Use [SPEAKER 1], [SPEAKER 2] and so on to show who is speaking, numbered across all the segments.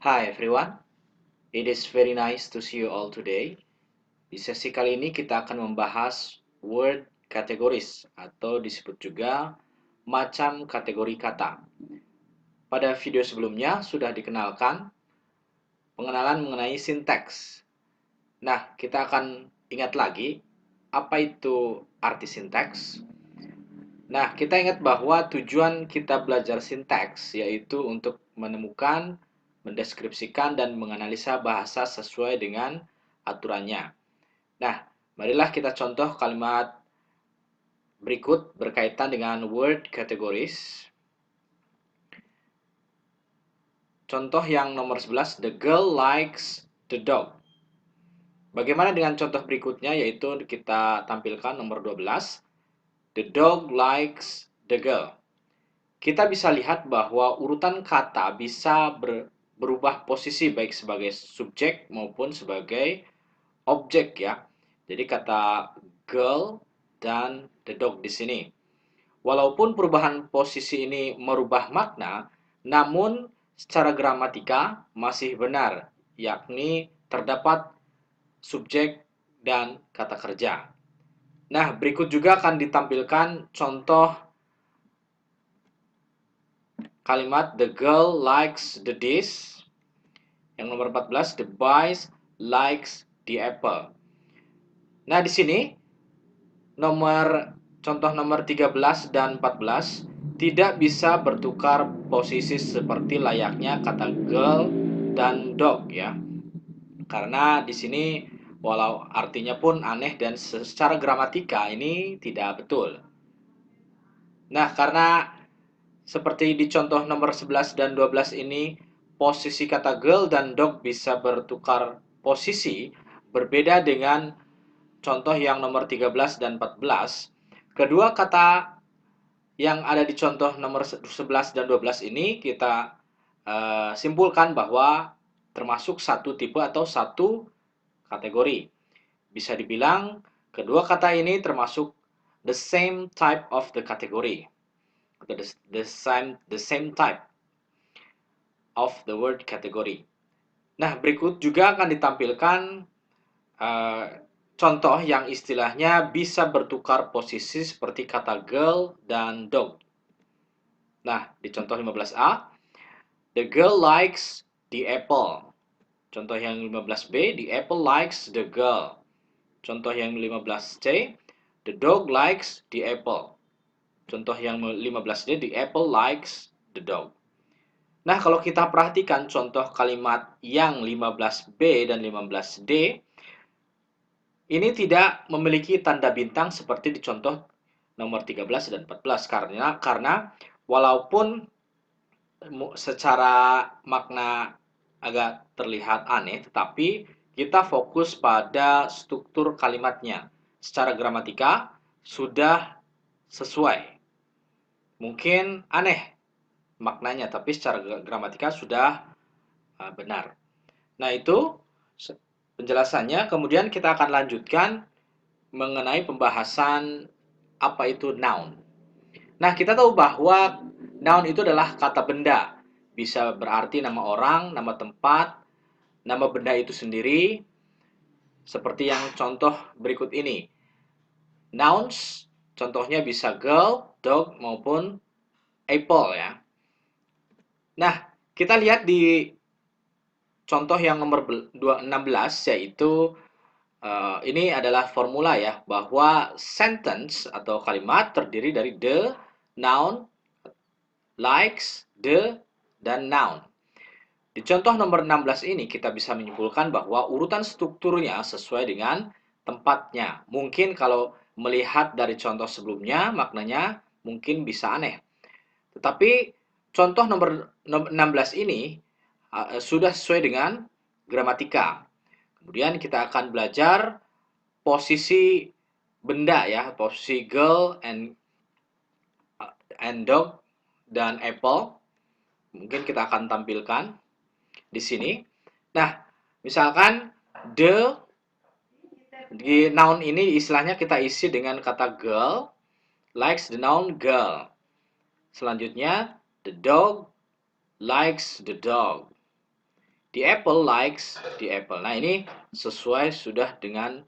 [SPEAKER 1] Hi everyone, it is very nice to see you all today. Di sesi kali ini kita akan membahas word categories atau disebut juga macam kategori kata. Pada video sebelumnya sudah dikenalkan pengenalan mengenai sinteks. Nah, kita akan ingat lagi apa itu arti sinteks. Nah, kita ingat bahwa tujuan kita belajar sinteks yaitu untuk menemukan, mendeskripsikan, dan menganalisa bahasa sesuai dengan aturannya. Nah, marilah kita contoh kalimat berikut berkaitan dengan word categories. Contoh yang nomor 11, the girl likes the dog. Bagaimana dengan contoh berikutnya, yaitu kita tampilkan nomor 12, the dog likes the girl. Kita bisa lihat bahwa urutan kata bisa berubah posisi baik sebagai subjek maupun sebagai objek ya. Jadi kata girl dan the dog di sini. Walaupun perubahan posisi ini merubah makna, namun secara gramatika masih benar, yakni terdapat subjek dan kata kerja. Nah, berikut juga akan ditampilkan contoh kalimat the girl likes the dish. Yang nomor 14, the boy likes the apple. Nah, di sini contoh nomor 13 dan 14 tidak bisa bertukar posisi seperti layaknya kata girl dan dog ya. Karena di sini walau artinya pun aneh dan secara gramatika ini tidak betul. Nah, karena seperti di contoh nomor 11 dan 12 ini, posisi kata girl dan dog bisa bertukar posisi, berbeda dengan contoh yang nomor 13 dan 14. Kedua kata yang ada di contoh nomor 11 dan 12 ini kita simpulkan bahwa termasuk satu tipe atau satu kategori. Bisa dibilang kedua kata ini termasuk the same type of the category. The same type of the word category. Nah, berikut juga akan ditampilkan uh, contoh yang istilahnya bisa bertukar posisi seperti kata girl dan dog. Nah, di contoh 15A, the girl likes the apple. Contoh yang 15B, the apple likes the girl. Contoh yang 15C, the dog likes the apple. Contoh yang 15D, the apple likes the dog. Nah, kalau kita perhatikan contoh kalimat yang 15B dan 15D, ini tidak memiliki tanda bintang seperti di contoh nomor 13 dan 14 karena walaupun secara makna agak terlihat aneh, tetapi kita fokus pada struktur kalimatnya. Secara gramatika sudah sesuai. Mungkin aneh maknanya, tapi secara gramatika sudah benar. Nah, itu penjelasannya. Kemudian kita akan lanjutkan mengenai pembahasan apa itu noun. Nah, kita tahu bahwa noun itu adalah kata benda. Bisa berarti nama orang, nama tempat, nama benda itu sendiri, seperti yang contoh berikut ini. Nouns, contohnya bisa girl, dog, maupun apple ya. Nah, kita lihat di contoh yang nomor 16, yaitu ini adalah formula ya, bahwa sentence atau kalimat terdiri dari the, noun, likes, the, dan noun. Di contoh nomor 16 ini kita bisa menyimpulkan bahwa urutan strukturnya sesuai dengan tempatnya. Mungkin kalau melihat dari contoh sebelumnya maknanya mungkin bisa aneh. Tetapi contoh nomor 16 ini sudah sesuai dengan gramatika. Kemudian kita akan belajar posisi benda ya, posisi girl and dog dan apple. Mungkin kita akan tampilkan di sini. Nah, misalkan the di noun ini istilahnya kita isi dengan kata girl, likes the noun girl. Selanjutnya, the dog likes the dog. The apple likes the apple. Nah, ini sesuai sudah dengan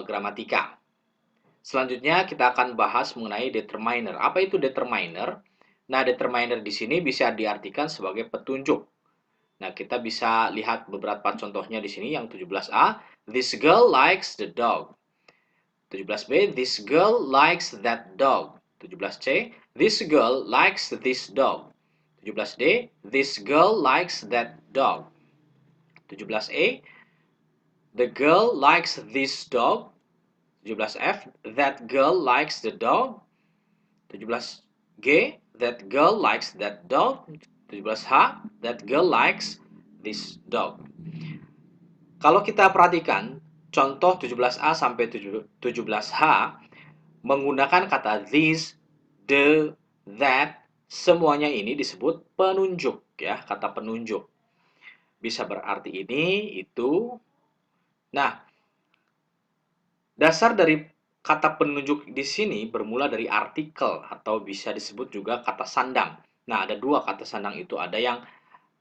[SPEAKER 1] gramatika. Selanjutnya kita akan bahas mengenai determiner. Apa itu determiner? Nah, determiner di sini bisa diartikan sebagai petunjuk. Nah, kita bisa lihat beberapa contohnya di sini yang 17A. This girl likes the dog. 17B. This girl likes that dog. 17C. This girl likes this dog. 17D. This girl likes that dog. 17A. The girl likes this dog. 17F. That girl likes the dog. 17G. That girl likes that dog. 17H. That girl likes this dog. Kalau kita perhatikan, contoh 17A sampai 17H menggunakan kata this, the, that, semuanya ini disebut penunjuk ya, kata penunjuk. Bisa berarti ini, itu. Nah, dasar dari kata penunjuk di sini bermula dari artikel atau bisa disebut juga kata sandang. Nah, ada dua kata sandang itu, ada yang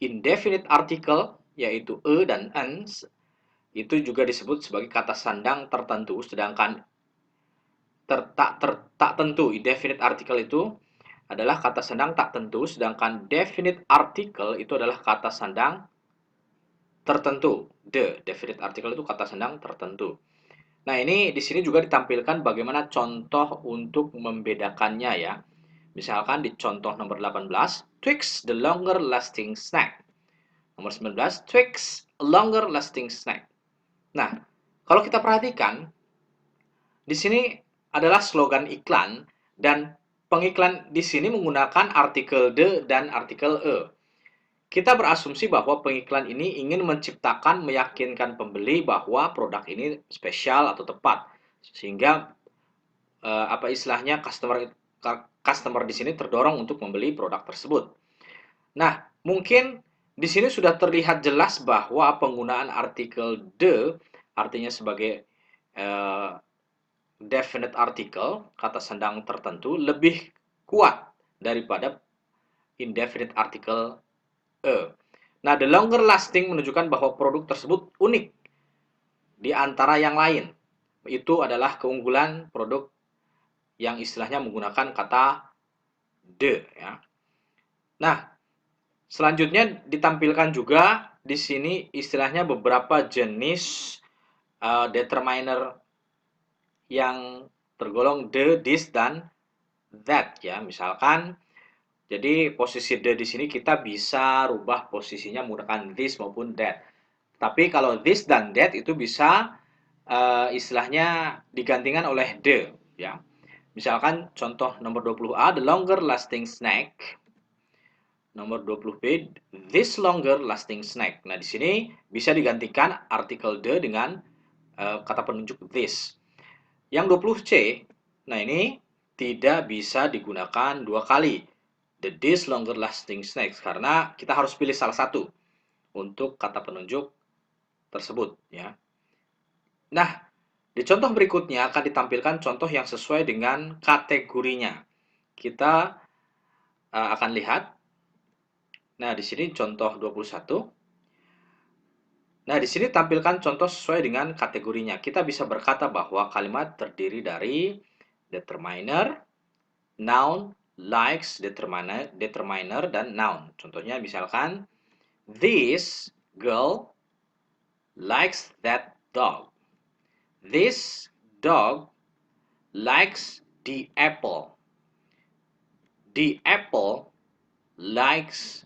[SPEAKER 1] indefinite article yaitu dan an. Itu juga disebut sebagai kata sandang tertentu, sedangkan tak tentu, indefinite article itu adalah kata sandang tak tentu, sedangkan definite article itu adalah kata sandang tertentu. Definite article itu kata sandang tertentu. Nah, ini di sini juga ditampilkan bagaimana contoh untuk membedakannya ya. Misalkan di contoh nomor 18, Twix the longer lasting snack. Nomor 19, Twix a longer lasting snack. Nah, kalau kita perhatikan, di sini adalah slogan iklan dan pengiklan di sini menggunakan artikel the dan artikel e. Kita berasumsi bahwa pengiklan ini ingin menciptakan, meyakinkan pembeli bahwa produk ini spesial atau tepat, sehingga apa istilahnya customer di sini terdorong untuk membeli produk tersebut. Nah, mungkin di sini sudah terlihat jelas bahwa penggunaan artikel the artinya sebagai definite article, kata sandang tertentu, lebih kuat daripada indefinite article e. Nah, the longer lasting menunjukkan bahwa produk tersebut unik di antara yang lain. Itu adalah keunggulan produk yang istilahnya menggunakan kata the ya. Nah, selanjutnya ditampilkan juga di sini istilahnya beberapa jenis determiner yang tergolong the, this, dan that ya. Misalkan, jadi posisi the di sini kita bisa rubah posisinya menggunakan this maupun that. Tapi kalau this dan that itu bisa istilahnya digantikan oleh the ya. Misalkan contoh nomor 20A, the longer lasting snack. Nomor 20B, this longer lasting snack. Nah, di sini bisa digantikan artikel the dengan kata penunjuk this. Yang 20C, nah ini tidak bisa digunakan dua kali. The this longer lasting snacks, karena kita harus pilih salah satu untuk kata penunjuk tersebut ya. Nah, di contoh berikutnya akan ditampilkan contoh yang sesuai dengan kategorinya. Kita akan lihat. Nah, di sini contoh 21. Nah, di sini tampilkan contoh sesuai dengan kategorinya. Kita bisa berkata bahwa kalimat terdiri dari determiner, noun, likes, determiner, dan noun. Contohnya misalkan, this girl likes that dog. This dog likes the apple. The apple likes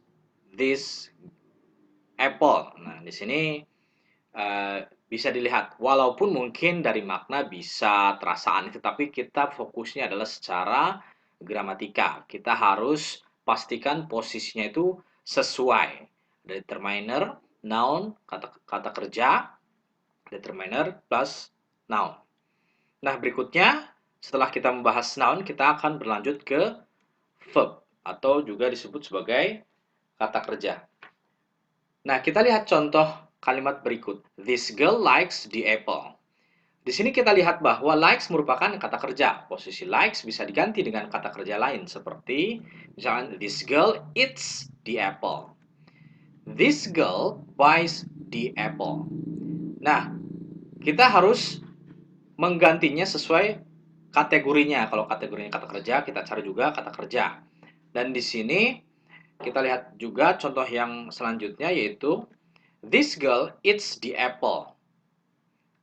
[SPEAKER 1] this apple. Nah, di sini bisa dilihat, walaupun mungkin dari makna bisa terasa aneh, tetapi kita fokusnya adalah secara gramatika. Kita harus pastikan posisinya itu sesuai. Determiner, noun, kata kerja, determiner plus noun. Nah, berikutnya setelah kita membahas noun, kita akan berlanjut ke verb atau juga disebut sebagai kata kerja. Nah, kita lihat contoh kalimat berikut. This girl likes the apple. Di sini kita lihat bahwa likes merupakan kata kerja. Posisi likes bisa diganti dengan kata kerja lain seperti misalkan this girl eats the apple. This girl buys the apple. Nah, kita harus menggantinya sesuai kategorinya. Kalau kategorinya kata kerja, kita cari juga kata kerja. Dan di sini kita lihat juga contoh yang selanjutnya yaitu this girl eats the apple.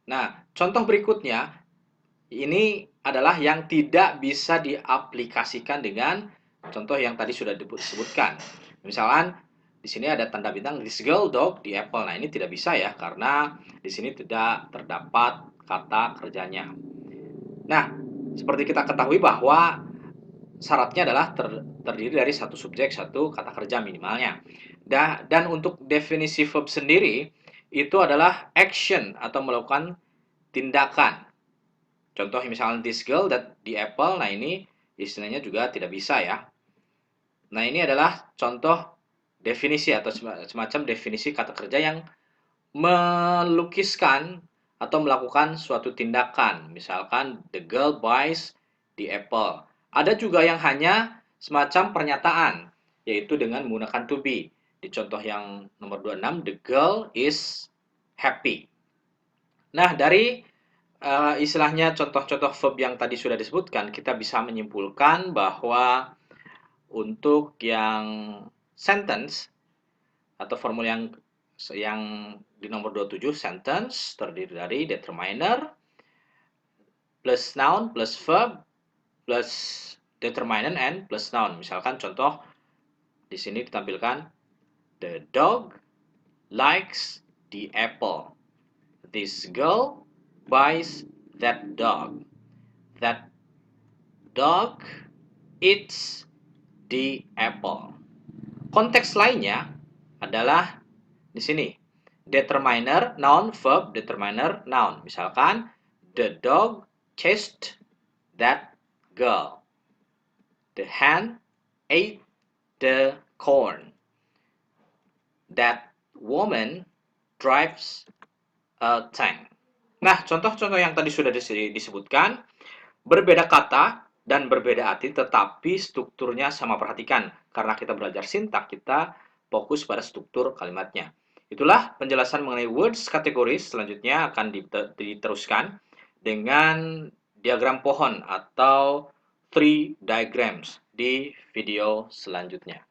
[SPEAKER 1] Nah, contoh berikutnya ini adalah yang tidak bisa diaplikasikan dengan contoh yang tadi sudah disebutkan. Misalkan di sini ada tanda bintang this girl dog the apple. Nah, ini tidak bisa ya karena di sini tidak terdapat kata kerjanya. Nah, seperti kita ketahui bahwa syaratnya adalah terdiri dari satu subjek, satu kata kerja minimalnya. Dan untuk definisi verb sendiri, itu adalah action atau melakukan tindakan. Contoh misalnya this girl that the apple, nah ini istilahnya juga tidak bisa ya. Nah ini adalah contoh definisi atau semacam definisi kata kerja yang melukiskan atau melakukan suatu tindakan. Misalkan the girl buys the apple. Ada juga yang hanya semacam pernyataan, yaitu dengan menggunakan to be. Di contoh yang nomor 26, the girl is happy. Nah, dari istilahnya contoh-contoh verb yang tadi sudah disebutkan, kita bisa menyimpulkan bahwa untuk yang sentence atau formula yang di nomor 27 sentence terdiri dari determiner plus noun plus verb plus determinant and plus noun. Misalkan contoh di sini ditampilkan the dog likes the apple. This girl buys that dog. That dog eats the apple. Konteks lainnya adalah di sini. Determiner, noun, verb, determiner, noun. Misalkan, the dog chased that girl. The hen ate the corn. That woman drives a tank. Nah, contoh-contoh yang tadi sudah disebutkan, berbeda kata dan berbeda arti, tetapi strukturnya sama. Perhatikan, karena kita belajar sintak, kita fokus pada struktur kalimatnya. Itulah penjelasan mengenai words kategoris. Selanjutnya akan diteruskan dengan diagram pohon atau tree diagrams di video selanjutnya.